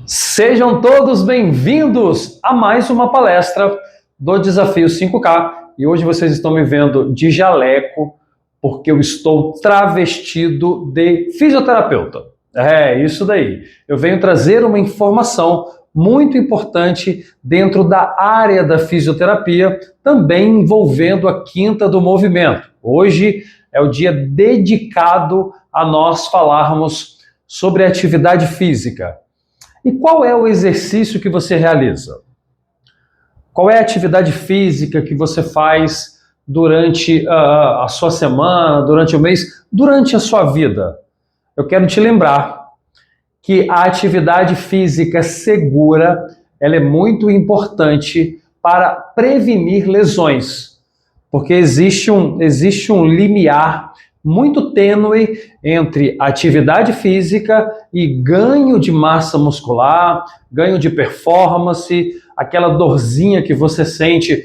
Sejam todos bem-vindos a mais uma palestra do Desafio 5K. E hoje vocês estão me vendo de jaleco, porque eu estou travestido de fisioterapeuta. É, isso daí. Eu venho trazer uma informação muito importante dentro da área da fisioterapia, também envolvendo a Quinta do Movimento. Hoje é o dia dedicado a nós falarmos sobre atividade física. E qual é o exercício que você realiza? Qual é a atividade física que você faz durante a sua semana, durante o mês, durante a sua vida? Eu quero te lembrar que a atividade física segura, ela é muito importante para prevenir lesões, porque existe um limiar muito tênue entre atividade física e ganho de massa muscular, ganho de performance, aquela dorzinha que você sente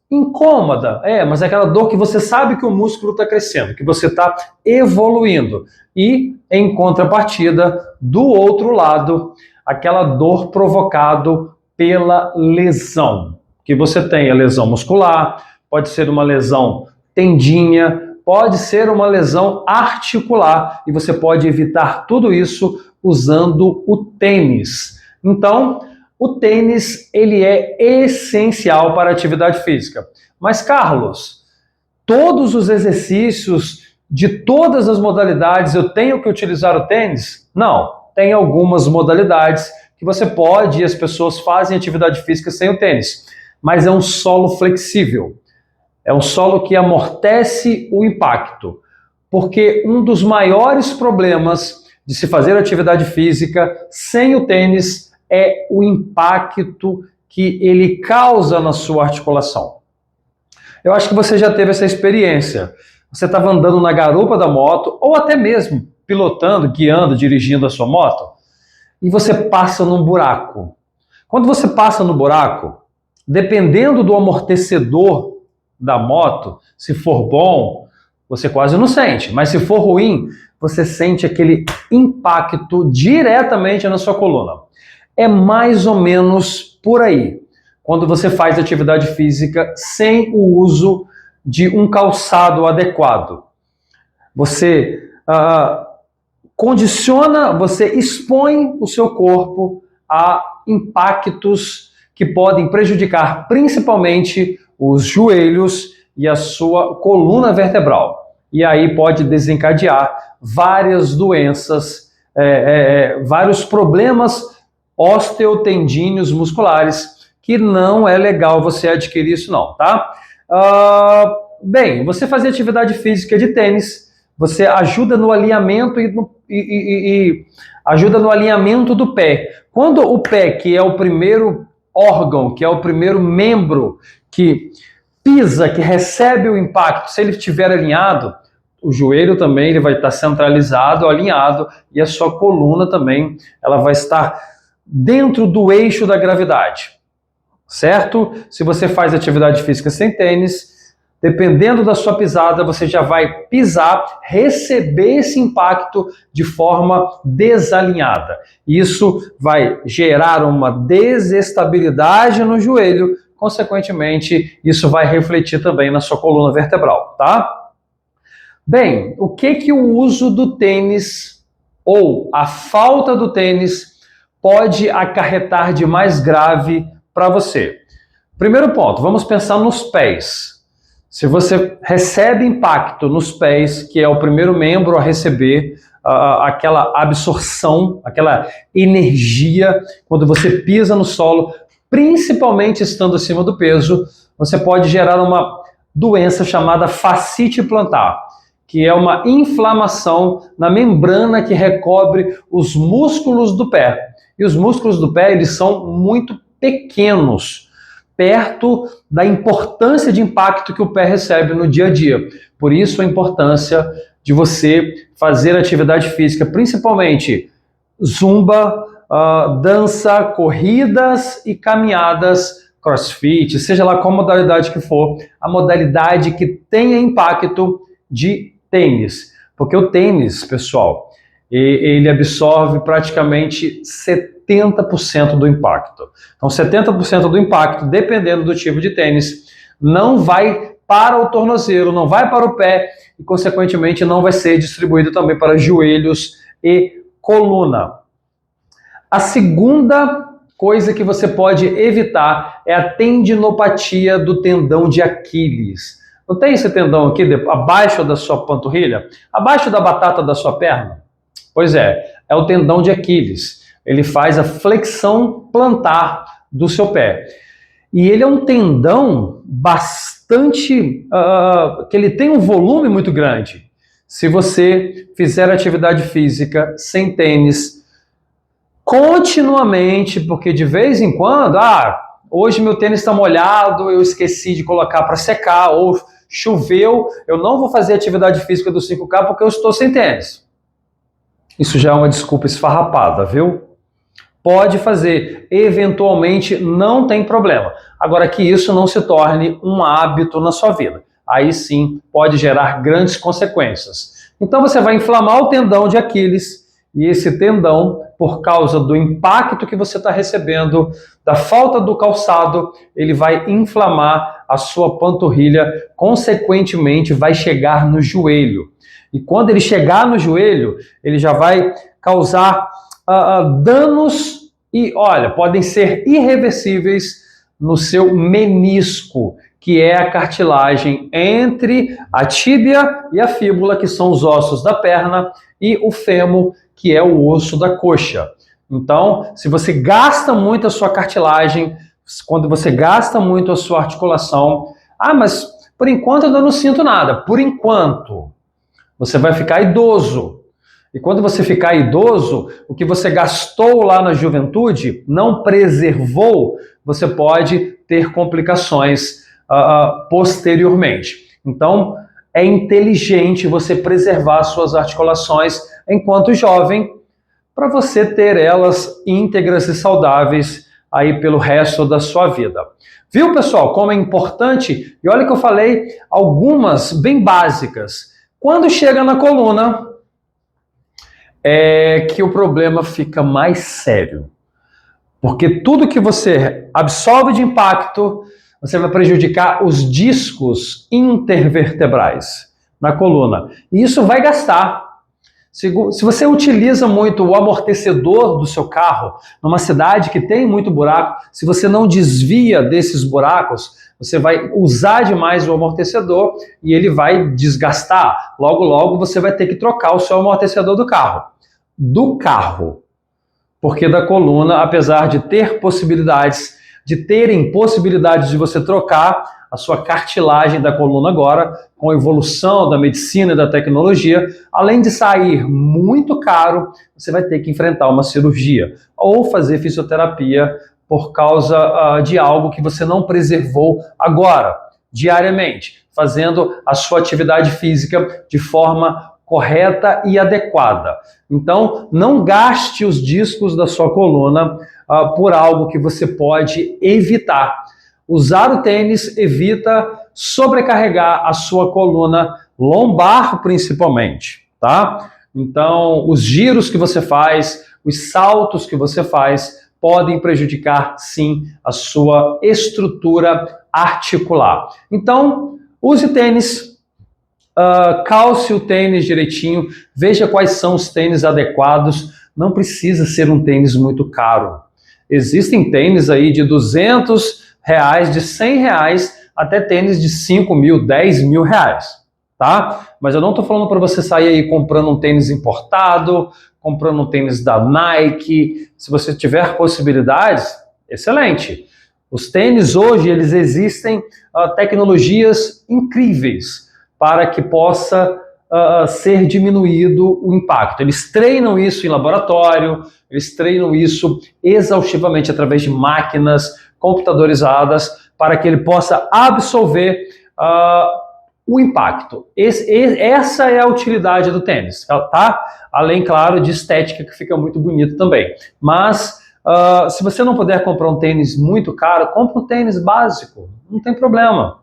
incômoda, mas é aquela dor que você sabe que o músculo está crescendo, que você está evoluindo. E, em contrapartida, do outro lado, aquela dor provocada pela lesão. Que você tem a lesão muscular, pode ser uma lesão tendinha, pode ser uma lesão articular, e você pode evitar tudo isso usando o tênis. Então, o tênis, ele é essencial para a atividade física. Mas, Carlos, todos os exercícios de todas as modalidades eu tenho que utilizar o tênis? Não, tem algumas modalidades que você pode e as pessoas fazem atividade física sem o tênis. Mas é um solo flexível. É um solo que amortece o impacto, porque um dos maiores problemas de se fazer atividade física sem o tênis é o impacto que ele causa na sua articulação. Eu acho que você já teve essa experiência. Você estava andando na garupa da moto, ou até mesmo pilotando, guiando, dirigindo a sua moto, e você passa num buraco. Quando você passa no buraco, dependendo do amortecedor da moto, se for bom, você quase não sente, mas se for ruim, você sente aquele impacto diretamente na sua coluna. É mais ou menos por aí, quando você faz atividade física sem o uso de um calçado adequado. Você condiciona, você expõe o seu corpo a impactos que podem prejudicar principalmente os joelhos e a sua coluna vertebral. E aí pode desencadear várias doenças, vários problemas osteotendíneos musculares, que não é legal você adquirir isso não, tá? Bem, você fazer atividade física de tênis, você ajuda no alinhamento e ajuda no alinhamento do pé. Quando o pé, que é o primeiro órgão, que é o primeiro membro que pisa, que recebe o impacto, se ele estiver alinhado, o joelho também ele vai estar centralizado, alinhado, e a sua coluna também ela vai estar dentro do eixo da gravidade, certo? Se você faz atividade física sem tênis, dependendo da sua pisada, você já vai pisar, receber esse impacto de forma desalinhada. Isso vai gerar uma desestabilidade no joelho, consequentemente, isso vai refletir também na sua coluna vertebral, tá? Bem, o que o uso do tênis ou a falta do tênis pode acarretar de mais grave para você? Primeiro ponto, vamos pensar nos pés. Se você recebe impacto nos pés, que é o primeiro membro a receber aquela absorção, aquela energia, quando você pisa no solo, principalmente estando acima do peso, você pode gerar uma doença chamada fascite plantar, que é uma inflamação na membrana que recobre os músculos do pé. E os músculos do pé, eles são muito pequenos, perto da importância de impacto que o pé recebe no dia a dia. Por isso a importância de você fazer atividade física, principalmente zumba, dança, corridas e caminhadas, crossfit, seja lá qual modalidade que for, a modalidade que tenha impacto de tênis. Porque o tênis, pessoal, e ele absorve praticamente 70% do impacto. Então 70% do impacto, dependendo do tipo de tênis, não vai para o tornozelo, não vai para o pé e, consequentemente, não vai ser distribuído também para joelhos e coluna. A segunda coisa que você pode evitar é a tendinopatia do tendão de Aquiles. Não tem esse tendão aqui abaixo da sua panturrilha? Abaixo da batata da sua perna? Pois é o tendão de Aquiles. Ele faz a flexão plantar do seu pé. E ele é um tendão bastante... que ele tem um volume muito grande. Se você fizer atividade física sem tênis, continuamente, porque de vez em quando, hoje meu tênis está molhado, eu esqueci de colocar para secar, ou choveu, eu não vou fazer atividade física do 5K porque eu estou sem tênis. Isso já é uma desculpa esfarrapada, viu? Pode fazer, eventualmente não tem problema. Agora que isso não se torne um hábito na sua vida. Aí sim pode gerar grandes consequências. Então você vai inflamar o tendão de Aquiles e esse tendão, por causa do impacto que você está recebendo, da falta do calçado, ele vai inflamar a sua panturrilha, consequentemente vai chegar no joelho. E quando ele chegar no joelho, ele já vai causar danos e, olha, podem ser irreversíveis no seu menisco, que é a cartilagem entre a tíbia e a fíbula, que são os ossos da perna, e o fêmur, que é o osso da coxa. Então, se você gasta muito a sua cartilagem, quando você gasta muito a sua articulação, mas por enquanto eu não sinto nada. Por enquanto, você vai ficar idoso. E quando você ficar idoso, o que você gastou lá na juventude, não preservou, você pode ter complicações posteriormente. Então, é inteligente você preservar suas articulações enquanto jovem, para você ter elas íntegras e saudáveis aí pelo resto da sua vida. Viu, pessoal, como é importante? E olha que eu falei algumas bem básicas. Quando chega na coluna, é que o problema fica mais sério. Porque tudo que você absorve de impacto, você vai prejudicar os discos intervertebrais na coluna. E isso vai gastar. Se você utiliza muito o amortecedor do seu carro, numa cidade que tem muito buraco, se você não desvia desses buracos, você vai usar demais o amortecedor e ele vai desgastar. Logo, logo você vai ter que trocar o seu amortecedor do carro. Porque da coluna, apesar de terem possibilidades de você trocar a sua cartilagem da coluna agora, com a evolução da medicina e da tecnologia, além de sair muito caro, você vai ter que enfrentar uma cirurgia ou fazer fisioterapia por causa de algo que você não preservou agora, diariamente, fazendo a sua atividade física de forma correta e adequada. Então, não gaste os discos da sua coluna por algo que você pode evitar. Usar o tênis evita sobrecarregar a sua coluna lombar, principalmente, tá? Então, os giros que você faz, os saltos que você faz, podem prejudicar, sim, a sua estrutura articular. Então, use tênis, calce o tênis direitinho, veja quais são os tênis adequados. Não precisa ser um tênis muito caro. Existem tênis aí de R$200, de R$100, até tênis de 5 mil, 10 mil reais, tá? Mas eu não estou falando para você sair aí comprando um tênis importado, comprando um tênis da Nike. Se você tiver possibilidades, excelente. Os tênis hoje, eles existem tecnologias incríveis para que possa ser diminuído o impacto. Eles treinam isso em laboratório, eles treinam isso exaustivamente através de máquinas computadorizadas para que ele possa absorver o impacto. Essa é a utilidade do tênis, tá? Além, claro, de estética, que fica muito bonito também. Mas, se você não puder comprar um tênis muito caro, compra um tênis básico, não tem problema.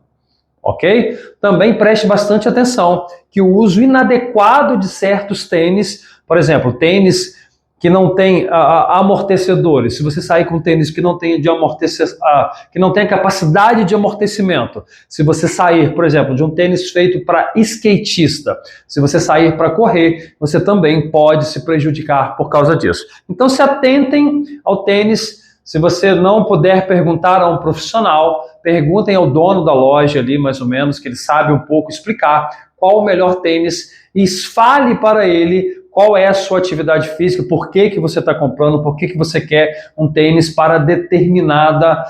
Ok? Também preste bastante atenção que o uso inadequado de certos tênis Por exemplo, tênis que não tem amortecedores. Se você sair com tênis que não tem que não tem a capacidade de amortecimento, se você sair, por exemplo, de um tênis feito para skatista, se você sair para correr, você também pode se prejudicar por causa disso. Então se atentem ao tênis. Se você não puder perguntar a um profissional, perguntem ao dono da loja ali, mais ou menos, que ele sabe um pouco explicar qual o melhor tênis, e fale para ele qual é a sua atividade física, por que você está comprando, por que você quer um tênis para determinada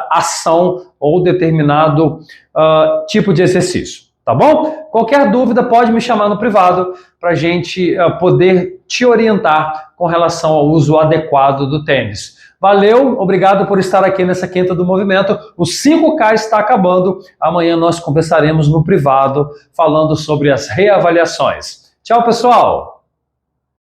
ação ou determinado tipo de exercício. Tá bom? Qualquer dúvida pode me chamar no privado para a gente poder te orientar com relação ao uso adequado do tênis. Valeu, obrigado por estar aqui nessa Quinta do Movimento. O 5K está acabando. Amanhã nós conversaremos no privado falando sobre as reavaliações. Tchau, pessoal!